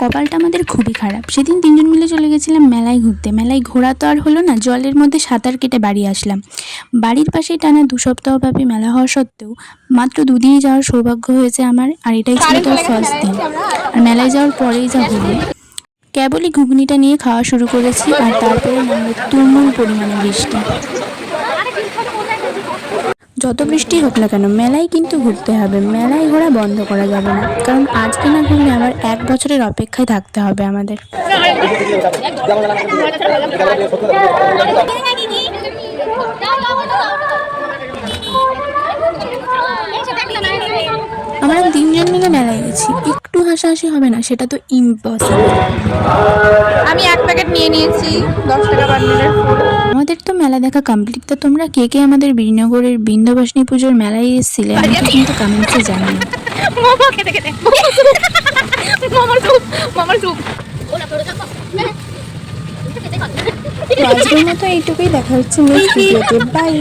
কপালটা আমাদের খুবই খারাপ। সেদিন তিনজন মিলে চলে গেছিলাম মেলায় ঘুরতে। মেলায় ঘোরা তো আর হলো না, জলের মধ্যে সাঁতার কেটে বাড়ি আসলাম। বাড়ির পাশেই টানা 2 সপ্তাহব্যাপী মেলা হওয়া সত্ত্বেও মাত্র দুদিনই যাওয়ার সৌভাগ্য হয়েছে আমার, আর এটাই ছিল তার ফার্স্ট দিন। আর মেলায় যাওয়ার পরেই যা হলো, কেবলই ঘুগনিটা নিয়ে খাওয়া শুরু করেছি আর তারপরে নামলো তুমুল পরিমাণে বৃষ্টি। যত বৃষ্টি হোক না কেন মেলায় কিন্তু ঘুরতে হবে, মেলায় ঘোরা বন্ধ করা যাবে না, কারণ আজকে না ঘুরলে আবার 1 বছরের অপেক্ষায় থাকতে হবে আমাদের। আমরা 3জন মিলে মেলায় গেছি, একটু হাসাহাসি হবে না সেটা তো ইম্পসিবল। আমি 1 প্যাকেট নিয়ে নিয়েছি 10 টাকা বান্ডেলের ফুল। আমাদের তো মেলা দেখা কমপ্লিট। তো তোমরা কে কে আমাদের বীরনগরের বিন্ধ্যবাসিনী পুজোর মেলায় এসেছিলে আমাকে কিন্তু কমেন্টসে জানিও। মোমো খেতে খেতে মোমোর স্যুপ তো আজকের মতো এইটুকুই, দেখা হচ্ছে নেক্সট ভিডিওতে। বাই।